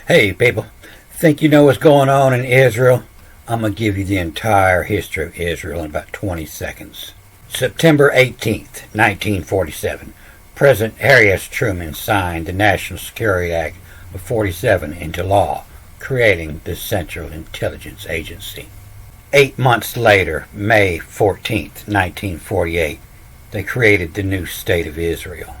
Hey, people. Think you know what's going on in Israel? I'm going to give you the entire history of Israel in about 20 seconds. September 18th, 1947, President Harry S. Truman signed the National Security Act of 47 into law, creating the Central Intelligence Agency. 8 months later, May 14th, 1948, they created the new State of Israel.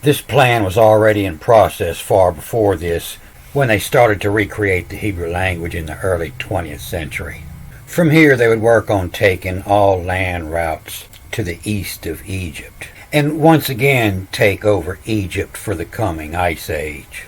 This plan was already in process far before this, when they started to recreate the Hebrew language in the early 20th century. From here, they would work on taking all land routes to the east of Egypt, and once again take over Egypt for the coming Ice Age.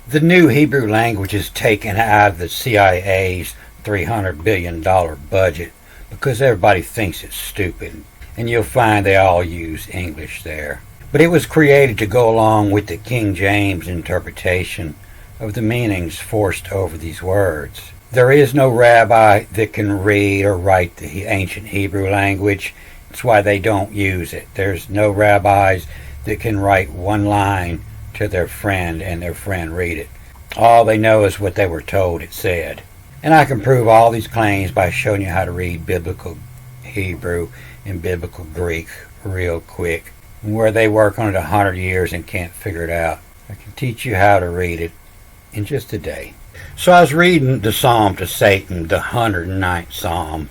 The new Hebrew language is taken out of the CIA's $300 billion budget because everybody thinks it's stupid, and you'll find they all use English there. But it was created to go along with the King James interpretation of the meanings forced over these words. There is no rabbi that can read or write the ancient Hebrew language. That's why they don't use it. There's no rabbis that can write one line to their friend and their friend read it. All they know is what they were told it said. And I can prove all these claims by showing you how to read biblical Hebrew and biblical Greek real quick. Where they work on it 100 years and can't figure it out, I can teach you how to read it in just a day. So I was reading the Psalm to Satan, the 109th Psalm,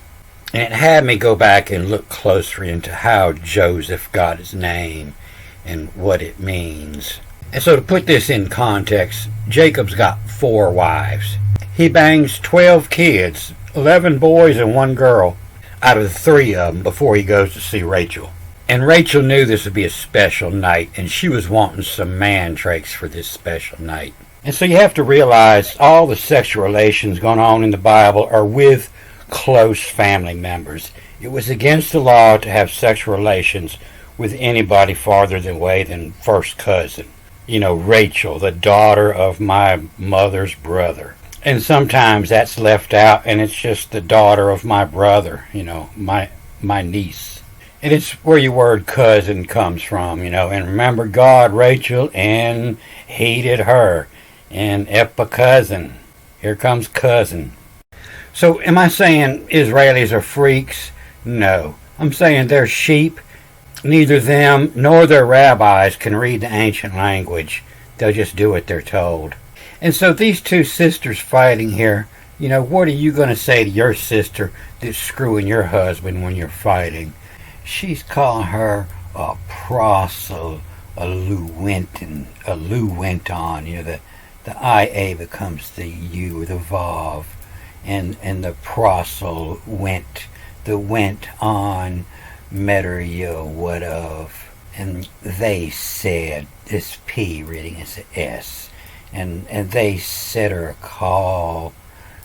and it had me go back and look closer into how Joseph got his name and what it means. And so to put this in context, Jacob's got 4 wives. He bangs 12 kids, 11 boys and 1 girl, out of the 3 of them before he goes to see Rachel. And Rachel knew this would be a special night, and she was wanting some mandrakes for this special night. And so you have to realize all the sexual relations going on in the Bible are with close family members. It was against the law to have sexual relations with anybody farther away than first cousin. You know, Rachel, the daughter of my mother's brother. And sometimes that's left out, and it's just the daughter of my brother, you know, my niece. And it's where your word cousin comes from, you know. And remember, God, Rachel, and hated her. And Epa cousin. Here comes cousin. So am I saying Israelis are freaks? No. I'm saying they're sheep. Neither them nor their rabbis can read the ancient language. They'll just do what they're told. And so these 2 sisters fighting here, you know, what are you going to say to your sister that's screwing your husband when you're fighting? She's calling her a proselyte, a luenton, you know, the IA becomes the U, the Vav, and the prosel went on, meterio, what of, and they said, this P reading is a S, and they said her call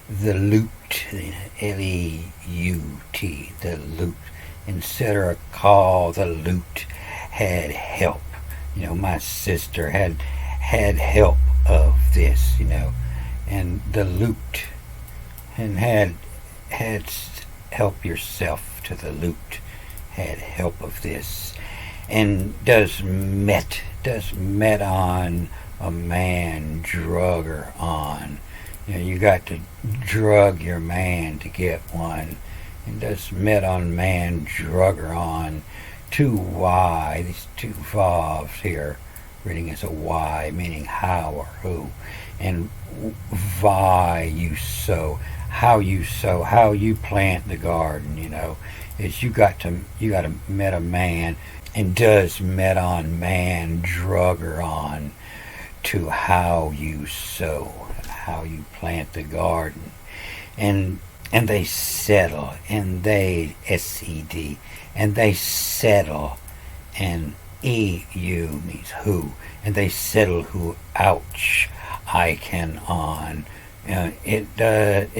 the lute, L-E-U-T, the lute, and said her call the lute had help. You know, my sister had help of this, you know, and the lute, and had help yourself to the lute, had help of this, and does met on a man, drug her on. You know, you got to drug your man to get one, and does met on man, drug her on. 2 Y, these 2 vavs here, reading as a Y, meaning how or who, and vi, you sow, how you plant the garden, you know, is you got to met a man, and does met on man, drug her on to how you sow, how you plant the garden, and they settle, and they SED, and they settle, and EU means who, and they settle who, ouch, I can on. It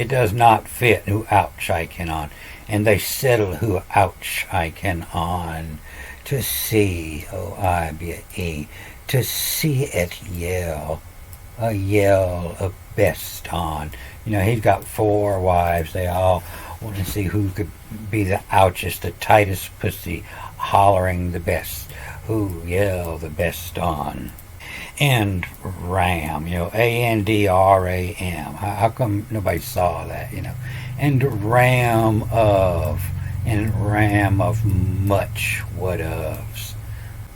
does not fit who, ouch, I can on. And they settle who, ouch, I can on. To see, O-I-B-E, to see it yell, a best on. You know, he's got 4 wives. They all want to see who could be the ouchest, the tightest pussy, hollering the best. Who yell the best on. and ram, Andram. How come nobody saw that, And ram of much what ofs.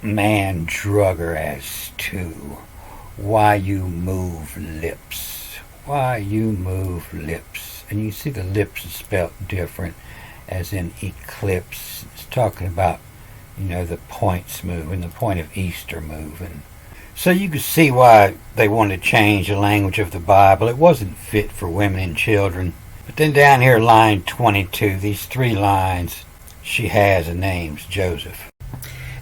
Man drugger as to. Why you move lips. Why you move lips. And you see the lips is spelled different, as in eclipse. It's talking about, the points moving, the point of Easter moving. So you can see why they wanted to change the language of the Bible. It wasn't fit for women and children. But then down here, line 22, these 3 lines, she has a name's Joseph.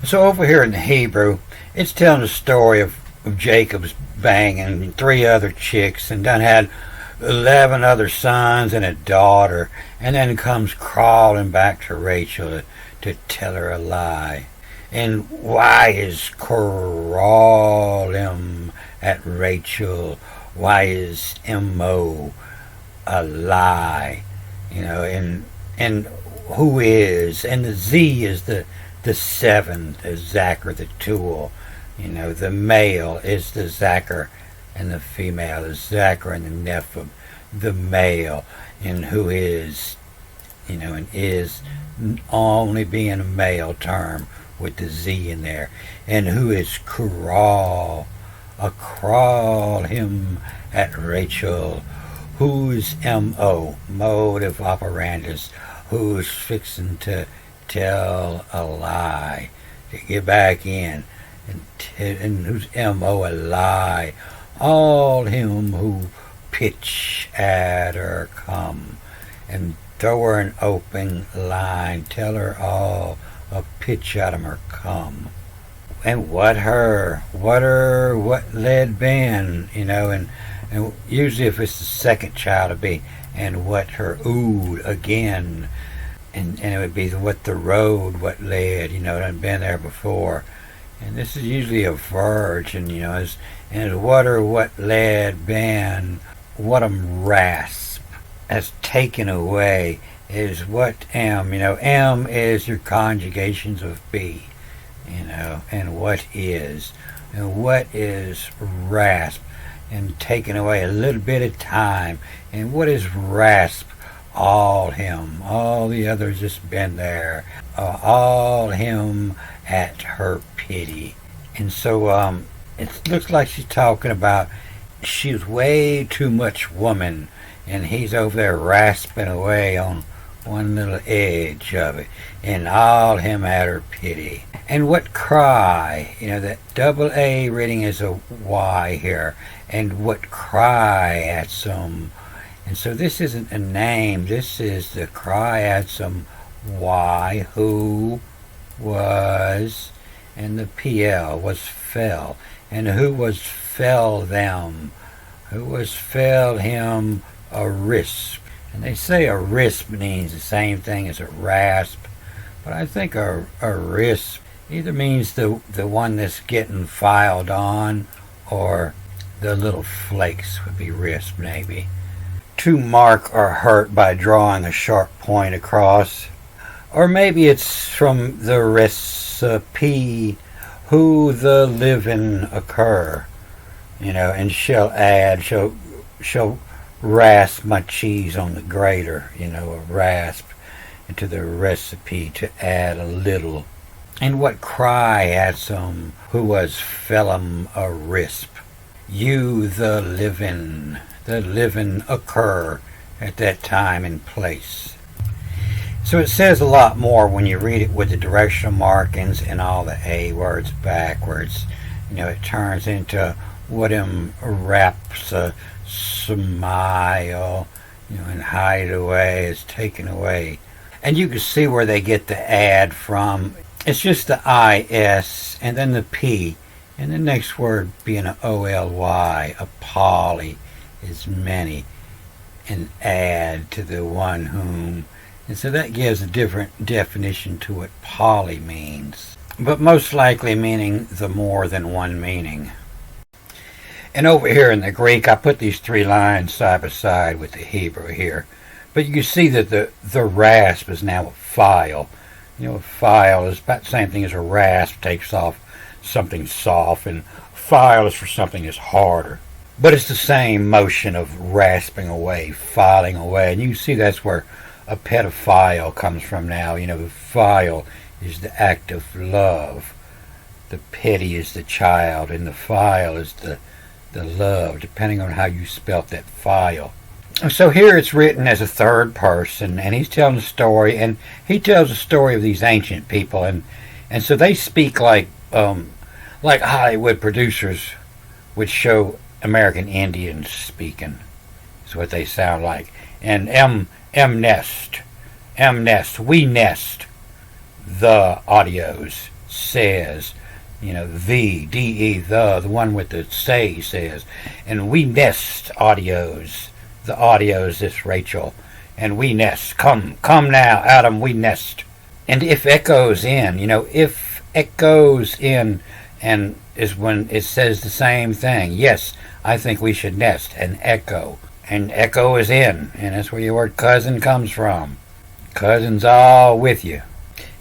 So over here in the Hebrew, it's telling the story of Jacob's banging 3 other chicks and done had 11 other sons and a daughter, and then comes crawling back to Rachel to tell her a lie. And why is crawling at Rachel? Why is M.O. a lie? And who is? And the Z is the 7, the Zachar, the tool. The male is the Zachar, and the female is Zachar, and the Nephim, the male, and who is, and is only being a male term with the Z in there, and who is crawl, a crawl him at Rachel, who's M.O., mode of operandus, who's fixing to tell a lie, to get back in, and who's M.O. a lie, all him who pitch at her come, and throw her an open line, tell her all a pitch at 'em or come. And what led Ben, and usually if it's the second child it'd be, and what her ood again, and it would be what the road, what led, it hadn't been there before. And this is usually a virgin, and it's what led Ben, what rasp, as taken away, is what M, M is your conjugations of B, and what is rasp, and taken away a little bit of time, and what is rasp, all him, all the others just been there, all him at her pity. And so it looks like she's talking about she's way too much woman, and he's over there rasping away on one little edge of it, and all him at her pity. And what cry, that double A reading is a Y here, and what cry at some. And so this isn't a name, this is the cry at some Y, who was, and the PL was fell, and who was fell them, who was fell him a risp. And they say a risp means the same thing as a rasp, but I think a risp either means the one that's getting filed on, or the little flakes would be risp maybe. To mark or hurt by drawing a sharp point across. Or maybe it's from the recipe, who the living occur, and shall add, shall rasp my cheese on the grater, a rasp into the recipe to add a little. And what cry at some, who was fellum a risp. You the living occur at that time and place. So it says a lot more when you read it with the directional markings and all the A words backwards. It turns into what wraps a smile, and hide away is taken away. And you can see where they get the add from. It's just the IS and then the P, and the next word being an OLY, a poly is many, and add to the one whom. And so that gives a different definition to what poly means, but most likely meaning the more than one meaning. And over here in the Greek, I put these 3 lines side by side with the Hebrew here. But you can see that the rasp is now a file. A file is about the same thing as a rasp, takes off something soft, and file is for something that's harder. But it's the same motion of rasping away, filing away. And you can see that's where a pedophile comes from now. The file is the act of love. The petty is the child, and the file is the love, depending on how you spelt that file. So here it's written as a third person, and he's telling a story, and he tells a story of these ancient people, and so they speak like Hollywood producers would show American Indians speaking. Is what they sound like. And nest, we nest. The audios says, the de the one with the say says, and we nest audios. The audios is Rachel, and we nest. Come now, Adam, we nest. And if echoes in, if echoes in, and is when it says the same thing. Yes, I think we should nest and echo. And echo is in, and that's where your word cousin comes from. Cousin's all with you.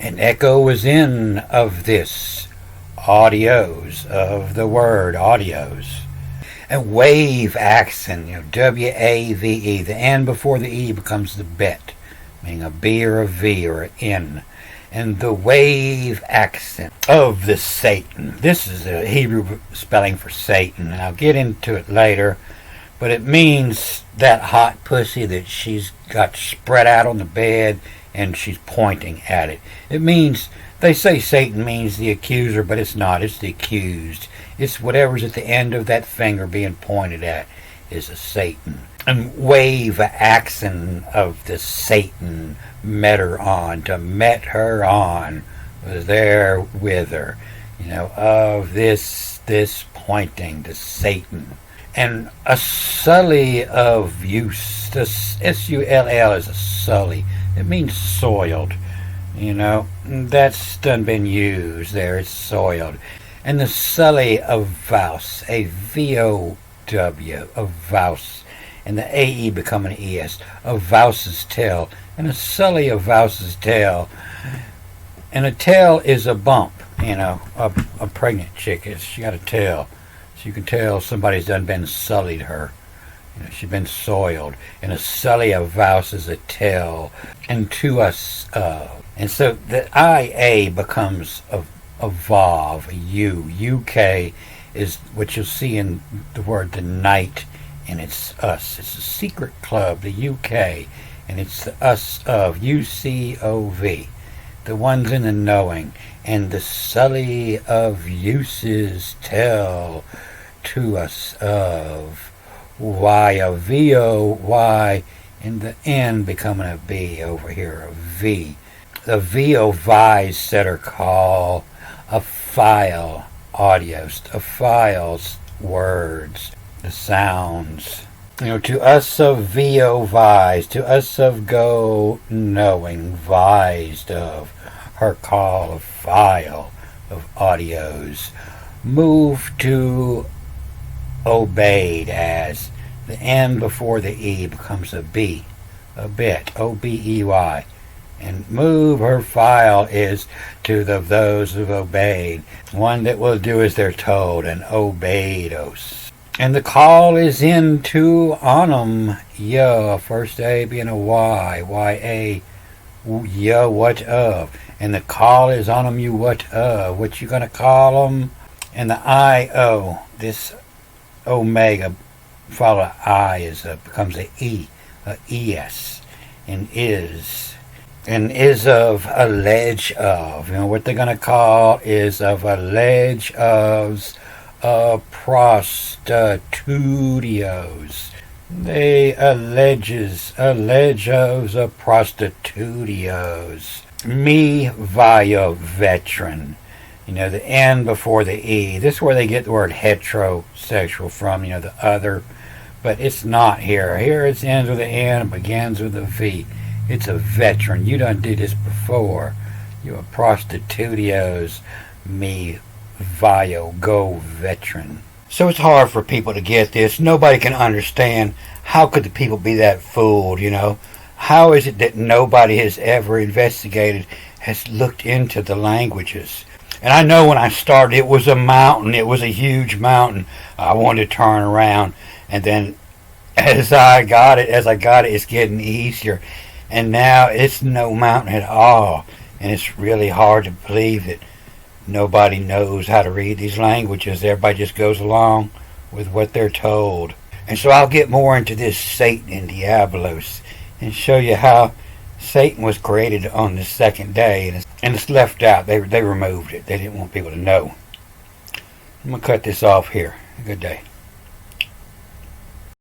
And echo is in of this. Audios, of the word audios. And wave accent, W-A-V-E. The N before the E becomes the bet, meaning a B or a V or an N. And the wave accent of the Satan. This is a Hebrew spelling for Satan, and I'll get into it later. But it means that hot pussy that she's got spread out on the bed and she's pointing at it. It means, they say Satan means the accuser, but it's not. It's the accused. It's whatever's at the end of that finger being pointed at is a Satan. And wave accent of the Satan met her on. To met her on was there with her. Of this pointing to Satan. And a sully of use. The S-U-L-L is a sully. It means soiled. That's done been used there. It's soiled. And the sully of Vouse, a V-O-W, of Vouse, and the A-E become an E-S, of Vouse's tail. And a sully of Vouse's tail. And a tail is a bump, a pregnant chick. She got a tail. So you can tell somebody's done been sullied her. She's been soiled. And a sully of Vouse is a tail. And to us of. And so the I-A becomes a Vav, a U. U-K is what you'll see in the word the night, and it's us. It's a secret club, the U-K, and it's the us of, U-C-O-V. The ones in the knowing. And the sully of uses tell to us of. Y, a V-O-Y, and the N becoming a B over here, a V. The V-O-V's setter call a file, audios, a file's words, the sounds. To us of V-O-V's, to us of go knowing, vised of, her call of file, of audios. Move to obeyed as the N before the E becomes a B, a bit, O-B-E-Y. And move her file is to those who've obeyed. One that will do as they're told, and obeidos. And the call is into onum, ya, first A being a Y, Y-A, ya, what of. And the call is onum, you, what of. What you gonna call them? And the I-O, this omega, follow I becomes a E, a E-S, and is. And is of a ledge of. What they're going to call is of a ledge of prostitutios. They alleges, a ledge of prostitutios. Me via veteran. The N before the E. This is where they get the word heterosexual from, the other. But it's not here. Here it ends with the N and begins with a V. It's a veteran. You done did this before. You a prostitutios, me vio, go veteran. So it's hard for people to get this. Nobody can understand. How could the people be that fooled, How is it that nobody has ever investigated, has looked into the languages? And I know when I started, it was a mountain. It was a huge mountain. I wanted to turn around, and then as I got it, it's getting easier. And now it's no mountain at all. And it's really hard to believe that nobody knows how to read these languages. Everybody just goes along with what they're told. And so I'll get more into this Satan and Diabolos and show you how Satan was created on the second day, and it's left out. They removed it. They didn't want people to know. I'm going to cut this off here. Good day.